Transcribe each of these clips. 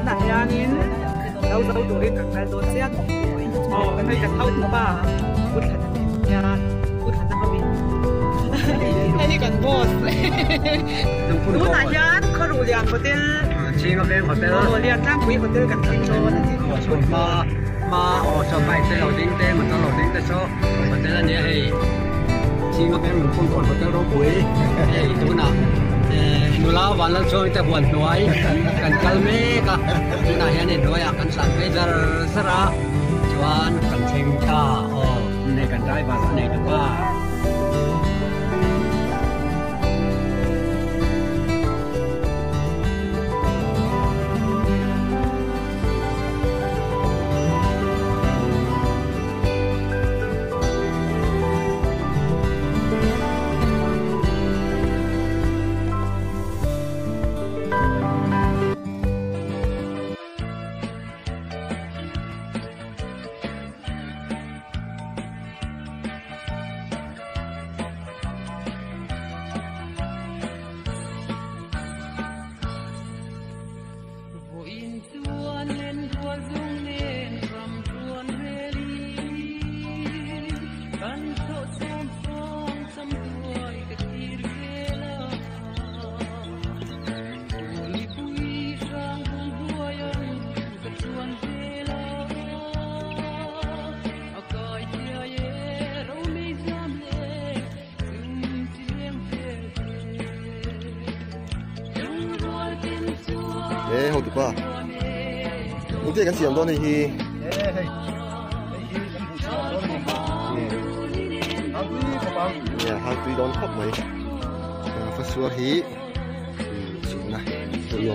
nãy giờ nín lâu lâu tuổi càng ngày tuổi xét cái này càng thâu thứ baพูดทันยาพูดทันจะเขามีไอ้นี่กันบอสรู้นายานเขารู้เรียนโฮเทลชิงก็เป็นโฮเทลเรียนนั่งคุยโฮเทลกันชิงโซ่นั่นสิชวนมาชอบไปเที่ยวดิ้งเต้มันตลอดดิ้งเต้โซ่โฮเทลนี้ให้ชิงก็เป็นคนโฮเทลโรบุยไอ้ตัวน่ะดูแลวันละช่วงแต่วันน้อยกันกัลเมกะดูนายานน้อยกันสั่งไปจะสระชวนกันชิงชาในกันได้บ้างในตัวบ้า好啲吧，我即係緊時間多啲去。好對當級咪，發燒起，算啦，都用。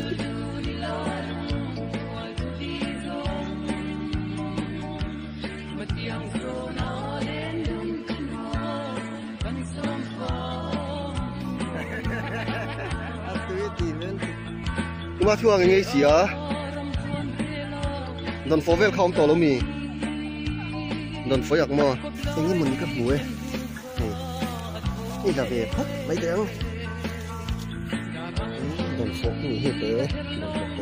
มาทั่วกันไงสิอ่ะโดนโฟเวลเข้าตัวแล้วมีโดนโฟอยากมาไอ้นี่มันกับหมูนี่จะเป็นพัดไม่เด้งโดนโฟนี่เฮ้ยเด้โดนโฟ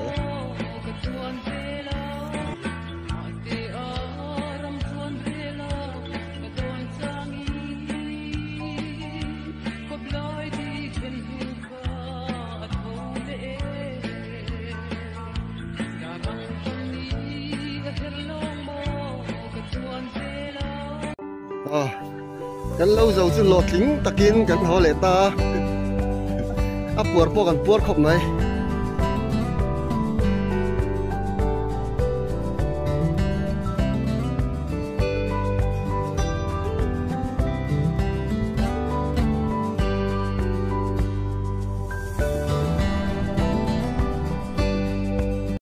กันlâu dầu chứ lọt lính ta kiếnกันhọ lệ ta áp buộc poกันbuộc khop này